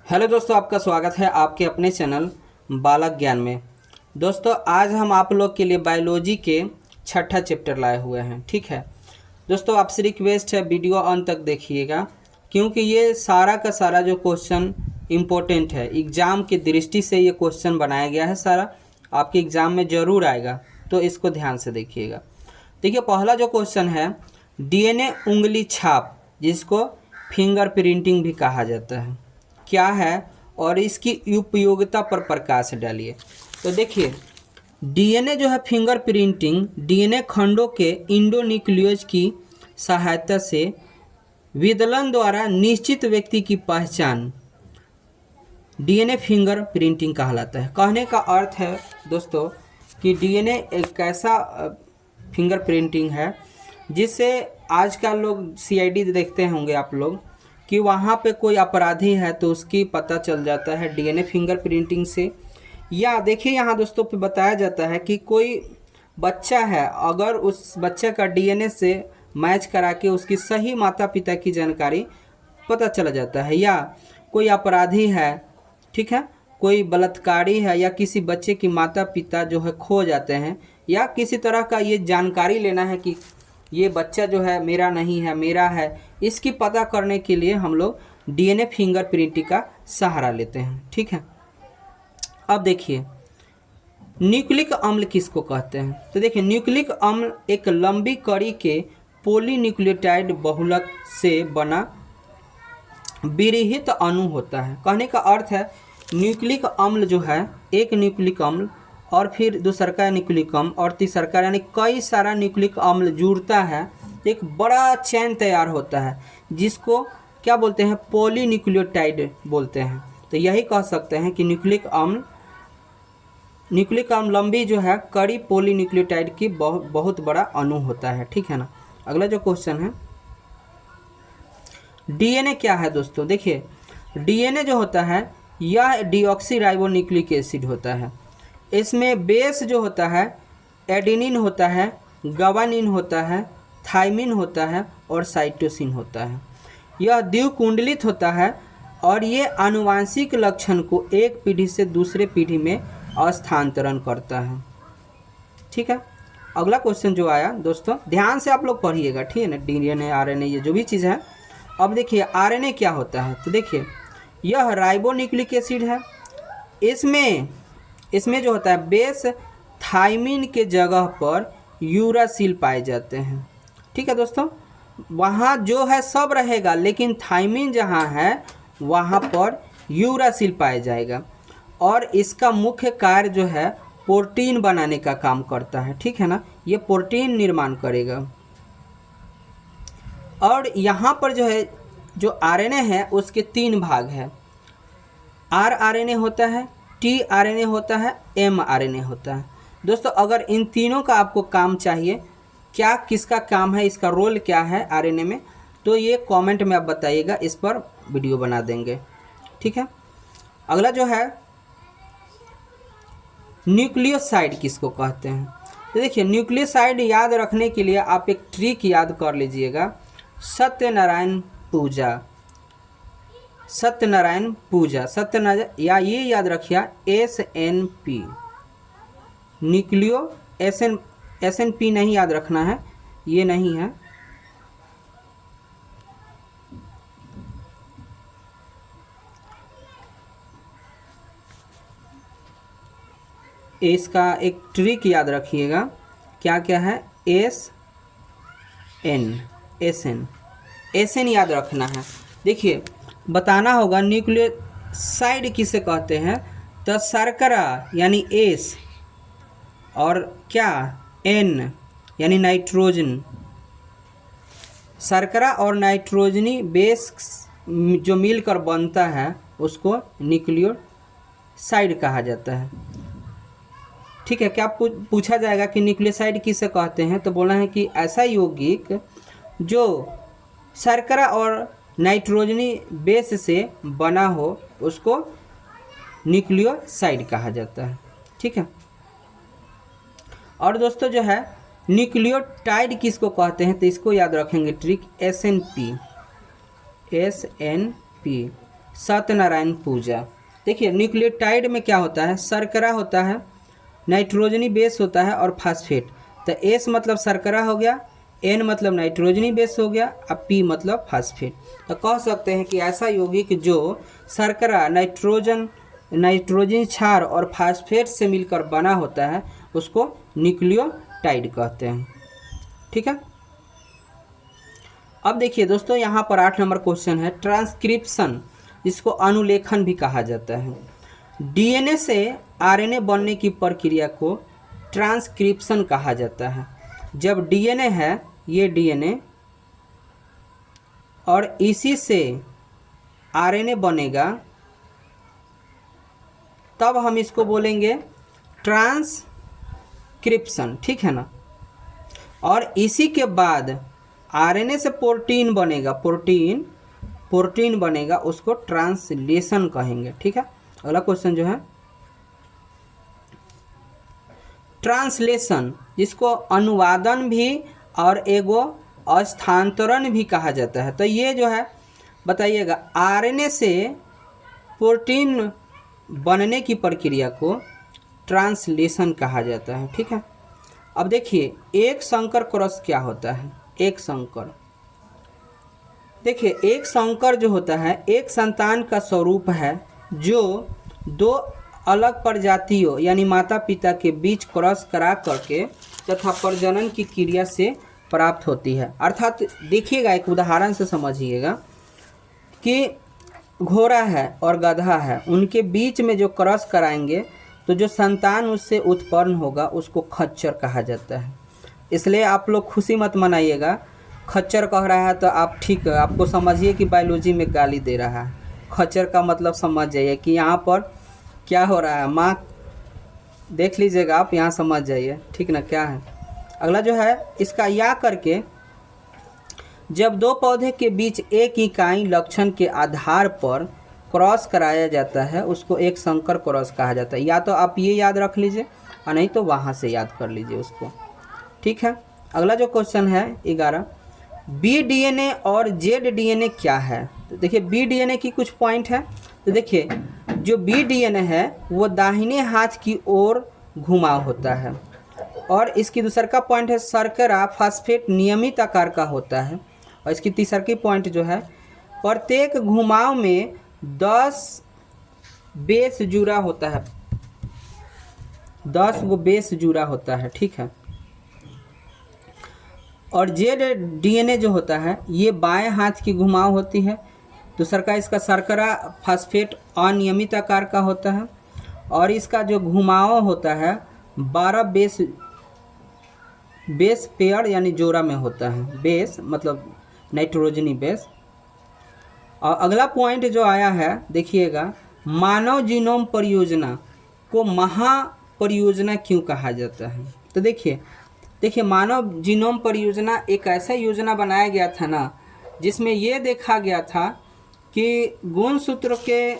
Hello दोस्तों, आपका स्वागत है आपके अपने चैनल बालक ज्ञान में। दोस्तों, आज हम आप लोग के लिए बायोलॉजी के छठा चैप्टर लाए हुए हैं। ठीक है दोस्तों, आपसे रिक्वेस्ट है वीडियो अंत तक देखिएगा, क्योंकि ये सारा का सारा जो क्वेश्चन इम्पोर्टेंट है, एग्ज़ाम की दृष्टि से ये क्वेश्चन बनाया गया है। सारा आपके एग्ज़ाम में ज़रूर आएगा, तो इसको ध्यान से देखिएगा। देखिए, पहला जो क्वेश्चन है, डीएनए उंगली छाप, जिसको फिंगर प्रिंटिंग भी कहा जाता है, क्या है और इसकी उपयोगिता पर प्रकाश डालिए। तो देखिए, डीएनए जो है फिंगर प्रिंटिंग डीएनए खंडों के इंडोन्यूक्लियोज की सहायता से विदलन द्वारा निश्चित व्यक्ति की पहचान डीएनए फिंगर प्रिंटिंग कहलाता है। कहने का अर्थ है दोस्तों कि डीएनए एक ऐसा फिंगर प्रिंटिंग है जिससे आजकल लोग सीआईडी देखते होंगे आप लोग कि वहाँ पे कोई अपराधी है तो उसकी पता चल जाता है डीएनए फिंगर प्रिंटिंग से। या देखिए, यहाँ दोस्तों पे बताया जाता है कि कोई बच्चा है, अगर उस बच्चे का डीएनए से मैच करा के उसकी सही माता पिता की जानकारी पता चला जाता है। या कोई अपराधी है, ठीक है, कोई बलात्कारी है, या किसी बच्चे की माता पिता जो है खो जाते हैं, या किसी तरह का ये जानकारी लेना है कि ये बच्चा जो है मेरा नहीं है, मेरा है, इसकी पता करने के लिए हम लोग डीएनए फिंगर प्रिंटिंग का सहारा लेते हैं। ठीक है, अब देखिए न्यूक्लिक अम्ल किसको कहते हैं। तो देखिए, न्यूक्लिक अम्ल एक लंबी कड़ी के पॉलीन्यूक्लियोटाइड बहुलक से बना विरहित अणु होता है। कहने का अर्थ है, न्यूक्लिक अम्ल जो है, एक न्यूक्लिक अम्ल और फिर दूसरा न्यूक्लिक अम्ल और तीसरा, यानी कई सारा न्यूक्लिक अम्ल जुड़ता है, एक बड़ा चेन तैयार होता है, जिसको क्या बोलते हैं, पॉलीन्यूक्लियोटाइड बोलते हैं। तो यही कह सकते हैं कि न्यूक्लिक अम्ल लंबी जो है कड़ी पॉलीन्यूक्लियोटाइड की बहुत बड़ा अणु होता है। ठीक है ना। अगला जो क्वेश्चन है, डीएनए क्या है दोस्तों। देखिए, डीएनए जो होता है यह डीऑक्सीराइबोन्यूक्लिक एसिड होता है। इसमें बेस जो होता है एडेनिन होता है, गवानिन होता है, थाइमिन होता है और साइटोसिन होता है। यह द्विकुंडलित होता है और ये आनुवांशिक लक्षण को एक पीढ़ी से दूसरे पीढ़ी में स्थानांतरण करता है। ठीक है, अगला क्वेश्चन जो आया दोस्तों, ध्यान से आप लोग पढ़िएगा, ठीक है ना। डीएनए, आरएनए, ये जो भी चीज़ है। अब देखिए आरएनए क्या होता है। तो देखिए, यह राइबोन्यूक्लिक एसिड है। इसमें जो होता है बेस थाइमिन के जगह पर यूरासिल पाए जाते हैं। ठीक है दोस्तों, वहाँ जो है सब रहेगा, लेकिन थाइमिन जहाँ है वहाँ पर यूरासिल पाया जाएगा और इसका मुख्य कार्य जो है प्रोटीन बनाने का काम करता है। ठीक है ना, ये प्रोटीन निर्माण करेगा। और यहाँ पर जो है, जो आरएनए है उसके 3 भाग है। आरएनए होता है, टीआरएनए होता है, एमआरएनए होता है। दोस्तों, अगर इन तीनों का आपको काम चाहिए, क्या किसका काम है, इसका रोल क्या है आरएनए में, तो ये कमेंट में आप बताइएगा, इस पर वीडियो बना देंगे। ठीक है, अगला जो है न्यूक्लियोसाइड किसको कहते हैं। तो देखिए, न्यूक्लियोसाइड याद रखने के लिए आप एक ट्रिक याद कर लीजिएगा, सत्यनारायण पूजा। या ये याद रखिए SNP, न्यूक्लियो SNP नहीं याद रखना है, ये नहीं है। इसका एक ट्रिक याद रखिएगा, क्या क्या है, SN याद रखना है। देखिए, बताना होगा न्यूक्लियोसाइड किसे कहते हैं। तो शर्करा यानी S, और क्या, N यानी नाइट्रोजन। शर्करा और नाइट्रोजनी बेस जो मिलकर बनता है उसको न्यूक्लियोसाइड कहा जाता है। ठीक है, क्या पूछा जाएगा कि न्यूक्लियोसाइड किसे कहते हैं, तो बोलना है कि ऐसा यौगिक जो शर्करा और नाइट्रोजनी बेस से बना हो उसको न्यूक्लियोसाइड कहा जाता है। ठीक है, और दोस्तों जो है न्यूक्लियोटाइड किसको कहते हैं, तो इसको याद रखेंगे ट्रिक, SNP। सत्यनारायण पूजा। देखिए न्यूक्लियोटाइड में क्या होता है, शर्करा होता है, नाइट्रोजनी बेस होता है और फास्फेट। तो एस मतलब शर्करा हो गया, एन मतलब नाइट्रोजनी बेस हो गया, अब पी मतलब फास्फेट। तो कह सकते हैं कि ऐसा यौगिक जो शर्करा, नाइट्रोजन क्षार और फास्फेट से मिलकर बना होता है उसको न्यूक्लियोटाइड कहते हैं। ठीक है। अब देखिए दोस्तों यहाँ पर 8 नंबर क्वेश्चन है ट्रांसक्रिप्शन, जिसको अनुलेखन भी कहा जाता है। डीएनए से आरएनए बनने की प्रक्रिया को ट्रांसक्रिप्शन कहा जाता है। जब डीएनए है, ये डीएनए, और इसी से आरएनए बनेगा, तब हम इसको बोलेंगे ट्रांसक्रिप्शन। ठीक है ना। और इसी के बाद आरएनए से प्रोटीन बनेगा, प्रोटीन बनेगा, उसको ट्रांसलेशन कहेंगे। ठीक है। अगला क्वेश्चन जो है ट्रांसलेशन, जिसको अनुवादन भी और एगो स्थानांतरण भी कहा जाता है। तो ये जो है बताइएगा, आरएनए से प्रोटीन बनने की प्रक्रिया को ट्रांसलेशन कहा जाता है। ठीक है। अब देखिए एक संकर क्रॉस क्या होता है। एक संकर, देखिए एक संकर जो होता है एक संतान का स्वरूप है जो दो अलग प्रजातियों यानी माता पिता के बीच क्रॉस करा करके तथा प्रजनन की क्रिया से प्राप्त होती है। अर्थात देखिएगा, एक उदाहरण से समझिएगा कि घोड़ा है और गधा है, उनके बीच में जो क्रॉस कराएंगे तो जो संतान उससे उत्पन्न होगा उसको खच्चर कहा जाता है। इसलिए आप लोग खुशी मत मनाइएगा, खच्चर कह रहा है तो आप ठीक है, आपको समझिए कि बायोलॉजी में गाली दे रहा है। खच्चर का मतलब समझ जाइए कि यहाँ पर क्या हो रहा है, माँ देख लीजिएगा आप, यहाँ समझ जाइए। ठीक ना, क्या है। अगला जो है इसका या करके, जब दो पौधे के बीच एक इकाई लक्षण के आधार पर क्रॉस कराया जाता है उसको एक संकर क्रॉस कहा जाता है। या तो आप ये याद रख लीजिए और नहीं तो वहाँ से याद कर लीजिए उसको। ठीक है। अगला जो क्वेश्चन है 11, बी डीएनए और जेड डीएनए क्या है। तो देखिए बी डीएनए की कुछ पॉइंट है। तो देखिए जो बी डीएनए है वो दाहिने हाथ की ओर घुमाव होता है, और इसकी दूसरा का पॉइंट है शर्करा फास्फेट नियमित आकार का होता है, और इसकी तीसरा की पॉइंट जो है प्रत्येक घुमाव में 10 बेस जुड़ा होता है, 10 गो बेस जुड़ा होता है। ठीक है। और जेड डीएनए जो होता है ये बाएं हाथ की घुमाव होती है। दूसरा का इसका शर्करा फास्फेट अनियमित आकार का होता है, और इसका जो घुमाव होता है 12 बेस पेयर यानी जोड़ा में होता है। बेस मतलब नाइट्रोजनी बेस। और अगला पॉइंट जो आया है देखिएगा, मानव जीनोम परियोजना को महापरियोजना क्यों कहा जाता है। तो देखिए मानव जीनोम परियोजना एक ऐसा योजना बनाया गया था ना, जिसमें ये देखा गया था कि गुणसूत्र के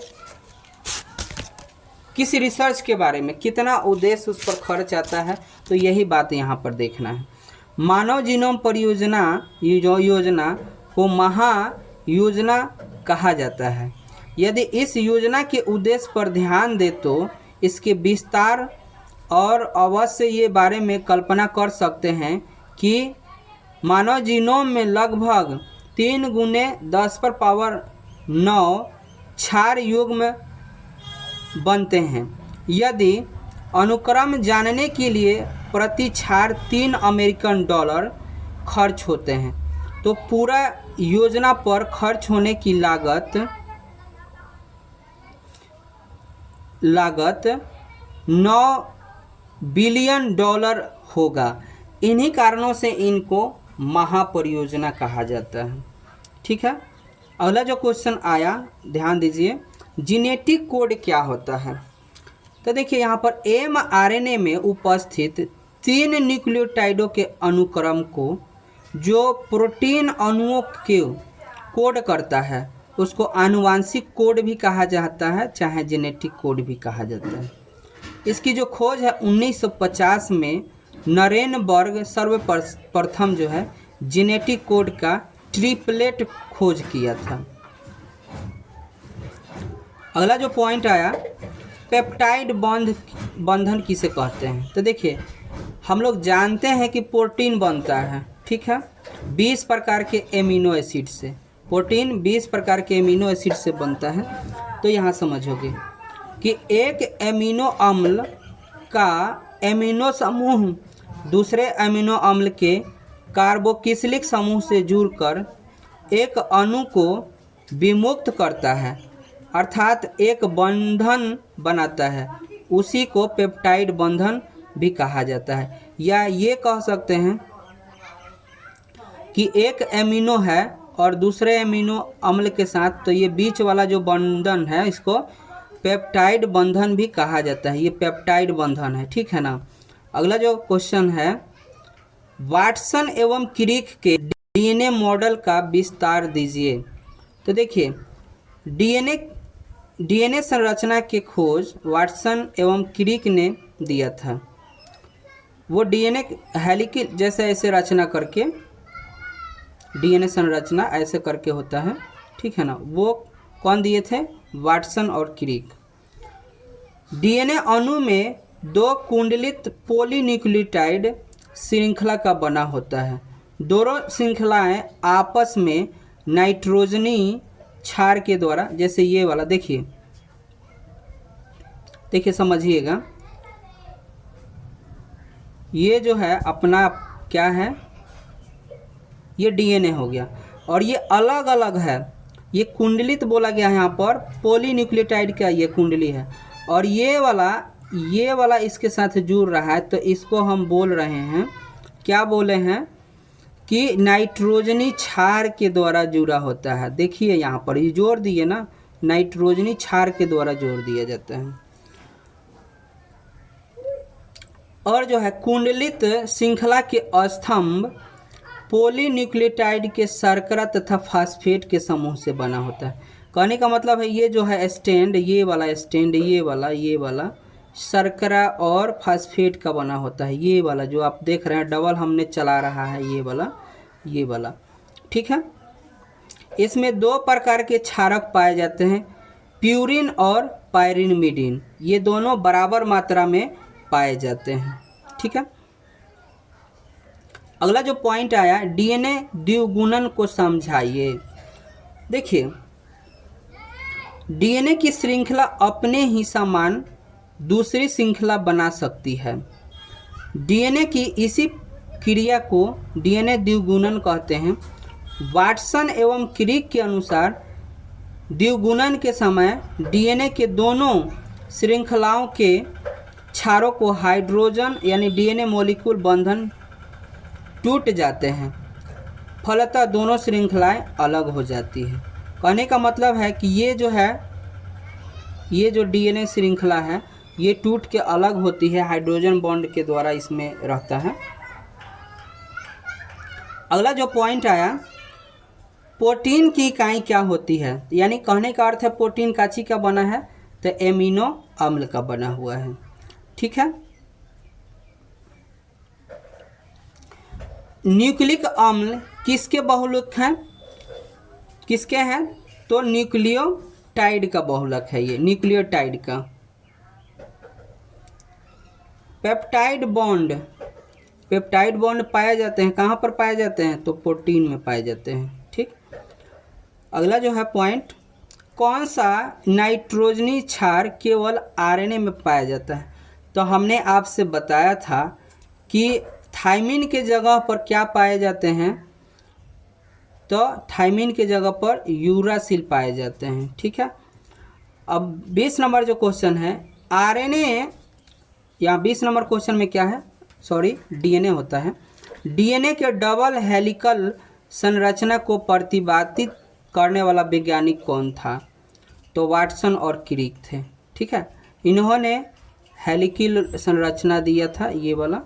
किस रिसर्च के बारे में कितना उद्देश्य उस पर खर्च आता है। तो यही बात यहाँ पर देखना है। मानव जीनोम परियोजना योजना को महायोजना कहा जाता है। यदि इस योजना के उद्देश्य पर ध्यान दे तो इसके विस्तार और अवश्य ये बारे में कल्पना कर सकते हैं कि मानव जीनोम में लगभग 3 × 10⁻⁹ क्षार युग्म बनते हैं। यदि अनुक्रम जानने के लिए प्रति क्षार $3 खर्च होते हैं तो पूरा योजना पर खर्च होने की लागत $9 बिलियन होगा। इन्हीं कारणों से इनको महापरियोजना कहा जाता है। ठीक है। अगला जो क्वेश्चन आया ध्यान दीजिए, जीनेटिक कोड क्या होता है। तो देखिए यहाँ पर mRNA में उपस्थित 3 न्यूक्लियोटाइडों के अनुक्रम को जो प्रोटीन अणुओं के कोड करता है उसको आनुवांशिक कोड भी कहा जाता है, चाहे जेनेटिक कोड भी कहा जाता है। इसकी जो खोज है 1950 में नरेनबर्ग सर्वप्रथम जो है जेनेटिक कोड का ट्रिपलेट खोज किया था। अगला जो पॉइंट आया, पेप्टाइड बंधन किसे कहते हैं। तो देखिए हम लोग जानते हैं कि प्रोटीन बनता है, ठीक है, 20 प्रकार के एमिनो एसिड से। प्रोटीन 20 प्रकार के एमिनो एसिड से बनता है। तो यहाँ समझोगे कि एक एमिनो अम्ल का एमिनो समूह दूसरे एमिनो अम्ल के कार्बोक्सिलिक समूह से जुड़कर एक अणु को विमुक्त करता है, अर्थात एक बंधन बनाता है। उसी को पेप्टाइड बंधन भी कहा जाता है। या ये कह सकते हैं कि एक एमिनो है और दूसरे एमिनो अम्ल के साथ, तो ये बीच वाला जो बंधन है इसको पेप्टाइड बंधन भी कहा जाता है। ये पेप्टाइड बंधन है, ठीक है ना। अगला जो क्वेश्चन है, वाटसन एवं क्रिक के डीएनए मॉडल का विस्तार दीजिए। तो देखिए डीएनए संरचना की खोज वाटसन एवं क्रिक ने दिया था। वो डीएनए हेलिकल जैसे ऐसे रचना करके, डीएनए संरचना ऐसे करके होता है, ठीक है ना। वो कौन दिए थे? वाटसन और क्रिक। डीएनए अणु में 2 कुंडलित पॉलीन्यूक्लियोटाइड श्रृंखला का बना होता है। दोनों श्रृंखलाएं आपस में नाइट्रोजनी क्षार के द्वारा, जैसे ये वाला देखिए समझिएगा, ये जो है अपना क्या है, ये डीएनए हो गया और ये अलग अलग है। ये कुंडलित बोला गया है यहाँ पर, पॉलीन्यूक्लियोटाइड का ये कुंडली है और ये वाला इसके साथ जुड़ रहा है। तो इसको हम बोल रहे हैं, क्या बोले हैं कि नाइट्रोजनी क्षार के द्वारा जुड़ा होता है। देखिए यहाँ पर ये जोड़ दिए ना, नाइट्रोजनी क्षार के द्वारा जोड़ दिया जाता है। और जो है कुंडलित श्रृंखला के स्तंभ पॉलीन्यूक्लियोटाइड के शर्करा तथा फास्फेट के समूह से बना होता है। कहने का मतलब है ये जो है स्टैंड, ये वाला स्टैंड, ये वाला शर्करा और फास्फेट का बना होता है। ये वाला जो आप देख रहे हैं डबल हमने चला रहा है, ये वाला, ठीक है। इसमें 2 प्रकार के क्षारक पाए जाते हैं, प्यूरिन और पायरिमिडीन। ये दोनों बराबर मात्रा में पाए जाते हैं, ठीक है। अगला जो पॉइंट आया, डीएनए द्विगुणन को समझाइए। देखिए डीएनए की श्रृंखला अपने ही समान दूसरी श्रृंखला बना सकती है। डीएनए की इसी क्रिया को डीएनए द्विगुणन कहते हैं। वाटसन एवं क्रिक के अनुसार द्विगुणन के समय डीएनए के दोनों श्रृंखलाओं के क्षारों को हाइड्रोजन यानी डीएनए मॉलिक्यूल बंधन टूट जाते हैं, फलतः दोनों श्रृंखलाएं अलग हो जाती है। कहने का मतलब है कि ये जो डीएनए श्रृंखला है ये टूट के अलग होती है, हाइड्रोजन बॉन्ड के द्वारा इसमें रहता है। अगला जो पॉइंट आया, प्रोटीन की इकाई क्या होती है। यानी कहने का अर्थ है प्रोटीन काची का बना है, तो एमिनो अम्ल का बना हुआ है, ठीक है। न्यूक्लिक अम्ल किसके बहुलक हैं? किसके हैं? तो न्यूक्लियोटाइड का बहुलक है ये, न्यूक्लियोटाइड का। पेप्टाइड बॉन्ड पाए जाते हैं, कहाँ पर पाए जाते हैं? तो प्रोटीन में पाए जाते हैं, ठीक। अगला जो है पॉइंट, कौन सा नाइट्रोजनी क्षार केवल आरएनए में पाया जाता है। तो हमने आपसे बताया था कि थायमिन के जगह पर क्या पाए जाते हैं, तो थायमिन के जगह पर यूरासिल पाए जाते हैं, ठीक है। अब 20 नंबर जो क्वेश्चन है, आरएनए, यहाँ 20 नंबर क्वेश्चन में क्या है, सॉरी डीएनए होता है। डीएनए के डबल हेलिकल संरचना को प्रतिपादित करने वाला वैज्ञानिक कौन था? तो वाटसन और क्रिक थे, ठीक है। इन्होंने हेलिकल संरचना दिया था, ये वाला